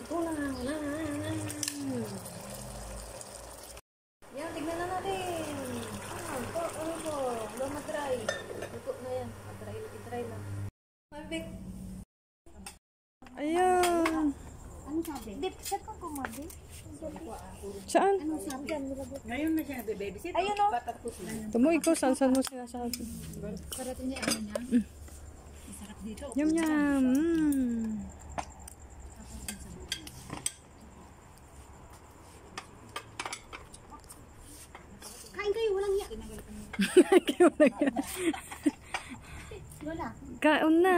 Yan, tignan na natin. Ano po? Wala matry. Luto na yan. Itry na. Mabik. Ayan. Ano sabi? Dip, saan ka kumabi? Saan? Ano sabi? Ngayon na siya babysit. Ayun o. Tumo, ikaw, saan mo sinasabi? Parating niya ano niya. Masarap dito. Yum, yum. Kain kayo, walang hiya. Lola. Kaon na.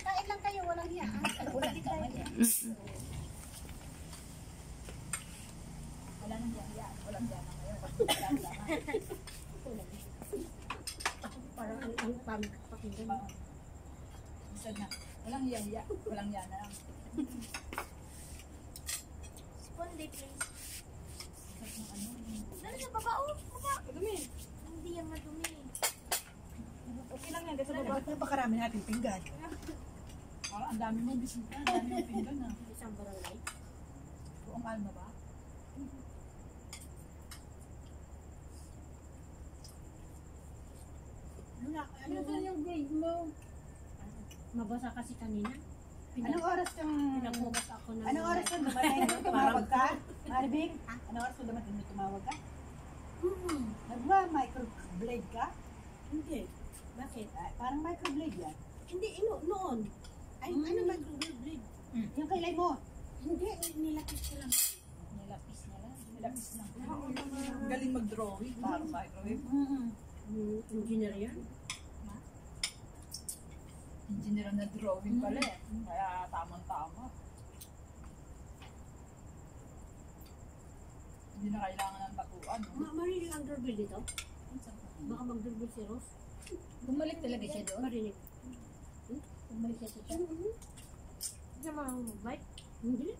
Kain lang kayo, walang hiya. Walang hiya. Wala nang hiya. Walang hiya na ngayon. Parang ang pakinggan. Isad na. Walang hiya. Walang hiya na lang. Spoon day, please. Dali sa baba, oh. Baba. Madumi. Hindi yan madumi. Okay lang yan. Kasi baba. Napakarami natin pinggan. Ang dami mong bisita. Ang dami mong pinggan na. Isang barangay. Buong alma ba? Lula, ano ba yung grade mo? Mabasa kasi kanina. Anong oras kang... Pinagbukas ako ng... Anong oras kang dumating? Tumawag ka? Maribing? Anong oras kang dumating? Tumawag ka? Nagma-microblade ka? Hindi. Bakit? Ay, parang microblade yan. Hindi, noon. Ay, ano microblade? Yung kailay mo. Hindi, nilapis ko lang. Nilapis niya lang. Nilapis lang. Galing mag-drawing. Parang microwave. Engineer yan? Engineer na drawing pala eh. Kaya tamang-tama. Hindi na kailangan ng batuan. Marinig ang doorbell dito? Baka mag-doorbell si Rose. Bumalik talaga siya doon? Marinig. Bumalik siya siya? Hindi naman ang bike? Hindi.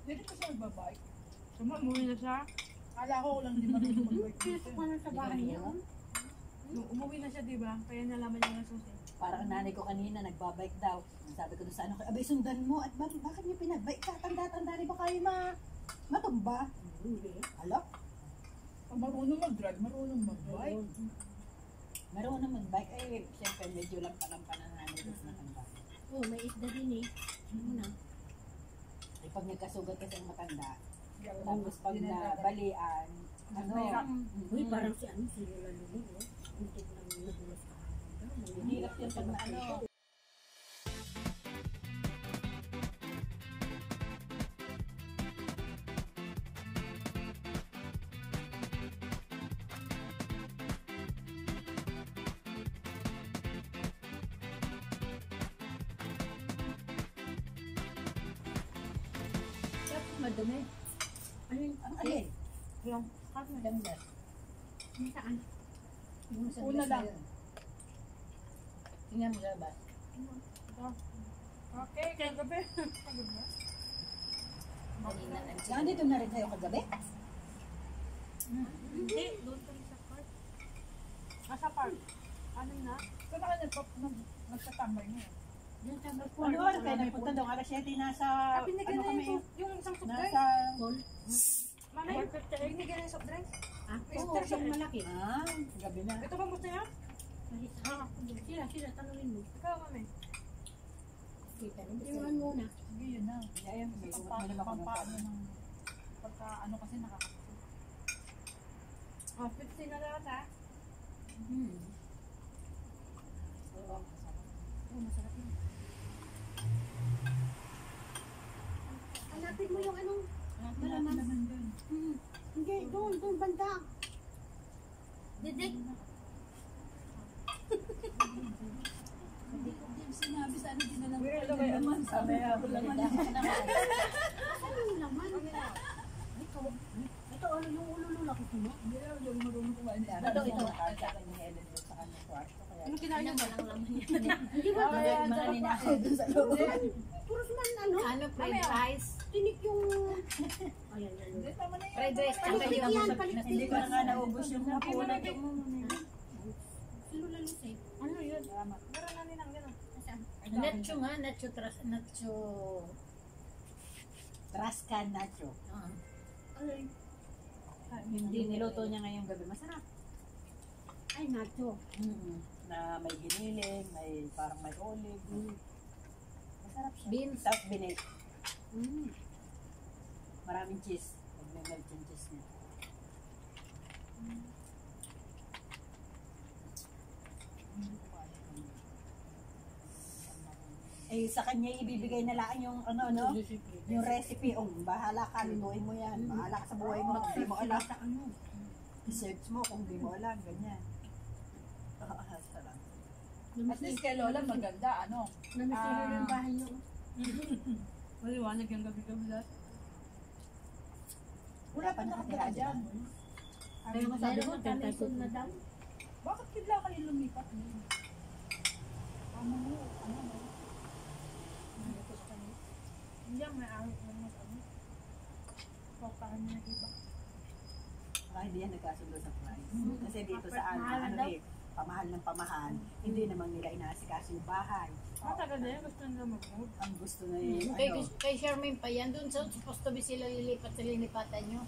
Dito pa siya magbabike. Umuwi na siya. Kala ko lang di marunong mag-bike dito. Paano sa bahay niya? Umuwi na siya, di ba? Kaya nalaman niya na susi. Parang nanay ko kanina, nagbabike daw. Sabi ko doon sa ano, abay sundan mo. At bakit niya pinagbike ka? Tanda-tanda rin ba kayo matumba? Hindi. Alok? Marunong mag-drive, marunong mag-bike. Marunong mag-bike. Eh, siyempre medyo lang palampan ang nanay ko sa matanda. Oh, may isda din eh. Ano na? Eh, pag nagkasugat kasi ang matanda, tapos pag nabalian, ano, Uy, parang si ano, si Lola Lulu, no? Untik lang nadulas ka. hirap yan pag na ano. Madumi. Ano yun? Ano alin? Yung cut na Ganda. Yung saan? Yung sa una lang. Tingnan mo labas. Okay, kaya gabi. Saan dito na rin kayo kagabi? Hindi, doon kami sa park. Asa park? Ano na? Saan ka nagtatambay mo? Doon sa park. Ano oras kayo nagpunta doon? Alas 7 nasa... Binigyan na yung isang soft drink. Nasa... Doon. Mami, binigyan na yung soft drink. Ah, oo, yung malaki. Ah, gabi na. Ito ba gusto niya? Sila, tanungin mo. Ikaw kami. Kita rin. Iwan muna. Sige, yun na. Ayan, may umat na naman ako ng... Pagka ano kasi nakakapagod. Oh, 15 na lahat ha? Oo, Masarap yun. Hanapin mo yung anong malaman naman dun. Hindi, doon banda. Didik. Hindi ko din sinabi sa ano, din na lang ko naman. Sabi ako naman. Ano yung laman? Ito, ano yung ululula ko mo? Hindi na, yung marunong kumain. Ito. Sa kanya Ellen doon sa kanyang kwarto. Ano kinain niya? Walang laman yan. Hindi ba? Mga ninakaw doon sa loob. Puros man ano? Ano, fried rice? Tinik yung... Ayan, Hindi, tama na yan. Fried rice, tsaka Palikpik yung... yan, palikpik. Hindi ko na nga naubos yung hapunan. Si Lola Lucy. Ano yun? Meron na nilang gano'n. yan. Nacho nga, nacho. Trascan nacho. Ah. Ay. Hindi niluto niya ngayong gabi. Masarap. Ay, nacho. Na may giniling, may parang may olive. Masarap siya. Beans. Tapos binake. Maraming cheese. Mag-melt yung cheese niya. Eh, sa kanya ibibigay na lang yung ano, yung recipe. Bahala ka, lutuin mo yan. Bahala ka sa buhay mo. Kung di mo alam, i-search mo kung di mo alam, ganyan. Sarap. At least kay Lola maganda, ano? Namasira yung bahay niyo. Maliwanag yung gabi-gabi lahat. Wala pa nakatira dyan. Kaya masabi ko, tentasun na daw. Bakit bigla kayo lumipat? Ano mo? Ano mo? Hindi ang may ahit na mas ano. Papahan niya iba. Baka hindi yan nagkasundo sa price. Kasi dito sa ano eh, pamahal ng pamahal, hindi naman nila inaasikaso yung bahay. Matagal na yan, gusto nila mag-move. Ang gusto na yung Kay Charmaine pa yan, doon sa supposed to be sila lilipat sa linipatan nyo.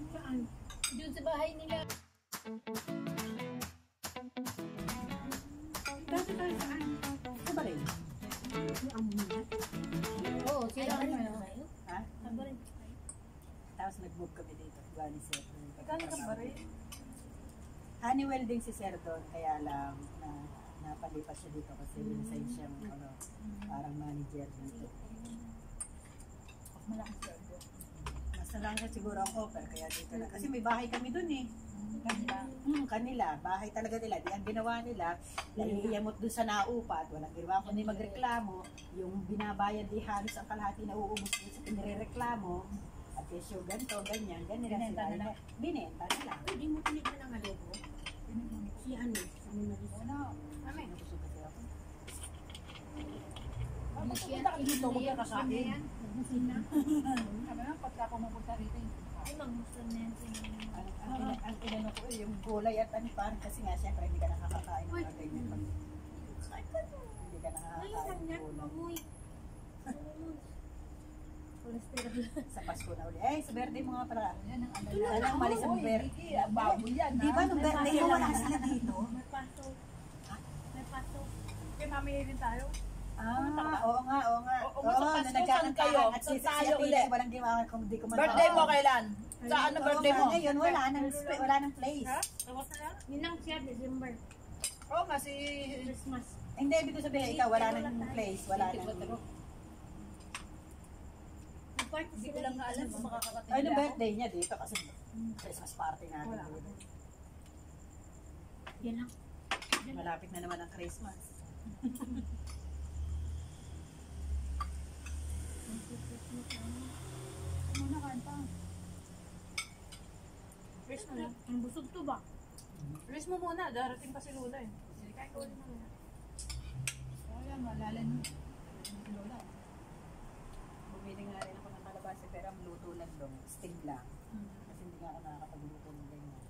Saan? Doon sa bahay nila. Dati tayo saan? Sa ba rin? Oo, sila Ay, ano. Ha? Saan ba rin? Tapos nag-move kami dito. Gani sir. Magkano ka ba rin? Honeywell din si sir doon, kaya lang na napalipas siya dito kasi inside siyang ano, parang manager dito. Malaki siya. Mas nalangga siguro ako, pero kaya dito na. Kasi may bahay kami doon eh. Kanila. Kanila, bahay talaga nila. Di ang ginawa nila, naiiyamot doon sa naupa at walang ginawa kundi magreklamo. Yung binabayad di halos ang kalahati na uubos doon sa pinireklamo. At kesyo ganito, ganyan, ganyan Binenta sila. nila. Binenta nila. Hindi mo tinignan ang alebo? Si ano? Ano na rin? Ano? Amin, nabusog kasi ako. Bakit pupunta ka dito? Huwag ka kakain. Nagusin na. Sabi nga, pagka pumupunta rito, Ay, magmusta na yan sila. Ang inano ko yung gulay at ano parang kasi nga syempre hindi ka nakakakain ng mga ganyan pag hindi ka nakakakain ng gulay. Mamoy. Cholesterol. Sa Pasko na uli. Eh, sa birthday mo nga pala. yan ang ano. Alam, mali sa birthday. Baboy yan, Di ba nung birthday mo wala sila dito? May paso. May paso. Kaya mamili rin tayo. Oo nga. Oo, Oo, sa na Pasko, nagkakantahan saan kayo? at si Saan tayo Ate ulit? walang ginawa kung di ko man. Birthday mo kailan? Sa ano birthday mo? Ngayon wala nang place. Ha? Tapos na yan? Ninang siya, December. Oo nga, si... Christmas. Hindi, ibig ko sabihin ikaw wala nang place, wala nang. Nag-party Hindi ko sila lang nga alam kung makakarating Ano ako. birthday niya dito kasi Christmas party natin. Wala. dito. Yan lang. Malapit na naman ang Christmas. Muna kain pa. Rest mo na. Ang busog to ba? Rest mo muna. Darating pa si Lola eh. Sige, kain ka ulit mamaya. Oo yan, malalan mo. Si Lola. Bumili nga rin ako ng kalabasa pero ang luto lang doon, sting lang. Kasi hindi nga ako nakakapagluto ng ganyan.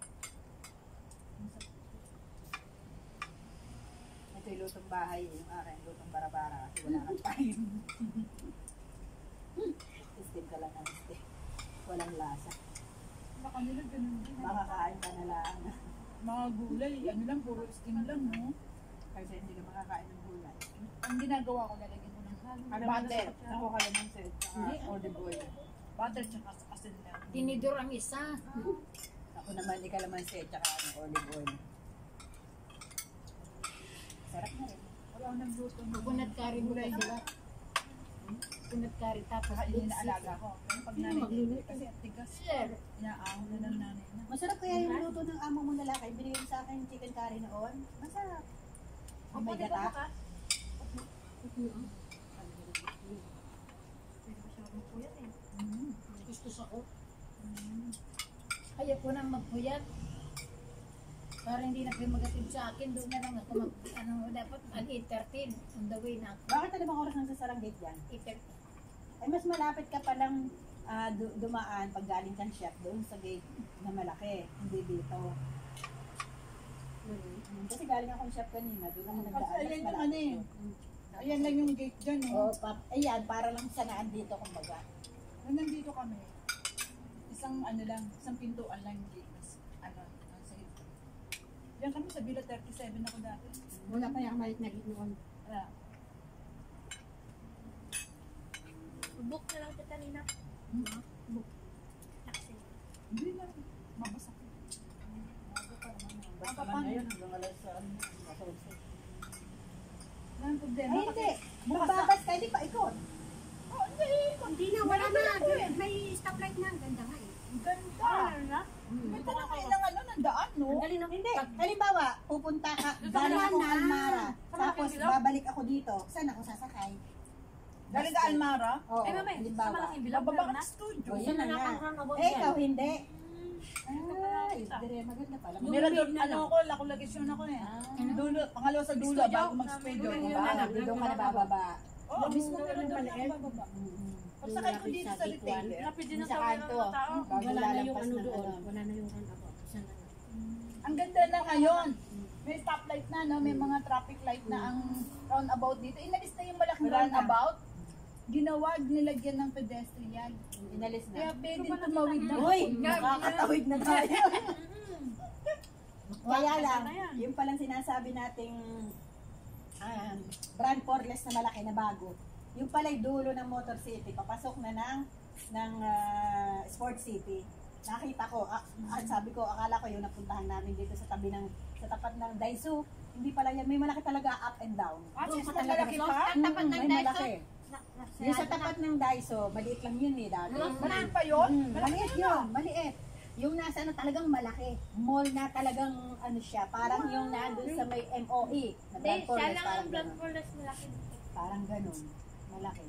Ito yung lutong bahay, yung akin, lutong bara-bara kasi wala kang time. Sting ka lang ng sting. Walang lasa. Baka nila ganun din. Makakain ka na lang. Mga gulay, ano lang, puro steam lang, no? Kasi hindi ka makakain ng gulay. Ang ginagawa ko, lalagyan ko ng butter. Ako kalamansi. Olive oil. Butter tsaka asin lang. Tinidor ang isa. Ako naman di kalamansi at saka olive oil. Sarap na rin. Wala akong nagluto. Coconut curry mo kayo dala. Coconut curry tapos Saka inaalaga ko. Pero pag nanay magluluto. kasi ang tigas. Sir. Inaahon na ng nanay na. Masarap kaya yung luto ng amo mo lalaki. Binigay mo sa akin yung chicken curry noon. Masarap. Oh, may gata. Gusto ako. Ayaw ko nang magpuyat. Para hindi na kayo magatid sa akin, doon na lang ako dapat ang 8:13 on the way na ako. Bakit na bang oras nang sa sarang gate yan? 8:30. Ay, mas malapit ka palang dumaan pag galing kang shop doon sa gate na malaki. Hindi dito. Kasi galing akong shop kanina. Doon ako nagdaan. Kasi Mas ayun yung malapit ano eh. doon. Ayan lang yung gate dyan, O, no? ayan, para lang sa nandito, kumbaga. Nung nandito kami, isang pintuan lang yung gate. Mas, nasa ito. Diyan kami sa Villa 37 ako dati. Wala pa yung malit na gate noon. Book na lang kita nina. Hindi lang. Mabasa ko. Basta lang ngayon, hanggang alas Wala ang problema. Ay, hindi. Magbabas ka, hindi pa ikot. Hindi na, wala na. May stoplight na. Ang ganda nga eh. Ang ganda. Ganda na kayo ng ng daan, no? Ang galing ng Hindi. Halimbawa, pupunta ka, galing ako na. Almara. Sa Tapos, malaking bilog? babalik ako dito. Saan ako sasakay? Galing ka Almara? Oo, Eh, mamay, sa halimbawa. malaking bilog Bababa meron ka na. ng studio. O, yun na nga. Roundabout Eh, ikaw yan. hindi. Ay, dire, maganda pala. Mirador, ako, lakulogisyon ako eh. Dulo, pangalawa sa dulo, Studio? bago mag-studio. Yun Diba? na lang. Dito ka na bababa. Oo, mismo mirador na ako bababa. Pagsakay ko dito sa retailer. Lapid din ang Sa tawag ng kanto. mga tao. Bago Wala na yung lalampas ano ng doon. ano. Wala na yung roundabout. Isa na lang. Ang ganda na ngayon. May stoplight na, no? May mga traffic light na ang roundabout dito. Inalis na yung malaking Wala na. roundabout. Ginawa, nilagyan ng pedestrian. Inalis na. Kaya pwede tumawid na. Uy, nakakatawid na tayo. Kaya lang, na yan. yung palang sinasabi nating brand portless na malaki na bago, yung pala'y dulo ng Motor City, papasok na ng Sport City. Nakita ko, at sabi ko, akala ko yung napuntahan namin dito sa tapat ng Daiso. Hindi pala yan, may malaki talaga up and down. At Doon least pa talaga malaki gusto. pa. Tapat ng May Daiso. malaki. Yung sa tapat ng Daiso, maliit lang yun eh dati. Maliit pa yun? Maliit yun, maliit. Yung nasa talagang malaki. Mall na talagang ano siya, parang yung nandun sa may MOE. Na Hindi, Brand siya Portless, lang ang parang blood ganun. portless malaki. Parang ganun. Malaki.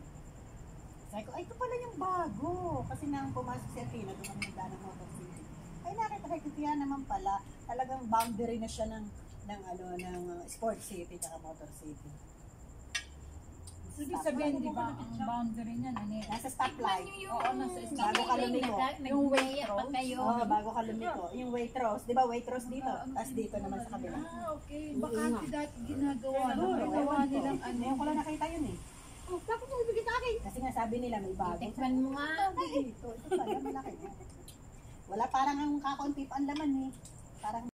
Sabi ko, ay, ito pala yung bago. Kasi nang pumasok si Athena, doon kami nagdaan ng Motor City. Ay, nakita kay Kuya naman pala, talagang boundary na siya ng Sport City at Motor City. Ibig sabihin, di ba, ang boundary niyan, ano eh. Nasa stoplight. Oo, nasa Bago ka lumiko. Yung Waitrose. Oo, bago ka lumiko. Yung Waitrose, di ba Waitrose dito? Tapos dito naman sa kabila. Ah, okay. Bakante dati ginagawa. Oo, Ginagawa ewan ko. nilang ano. Ngayon ko lang nakita yun eh. Oh, bakit mo ibigay sa akin? Kasi nga sabi nila may bago. Tikman mo nga. Dito, ito pala malaki. Wala parang ang kakaunti pa ang laman eh. Parang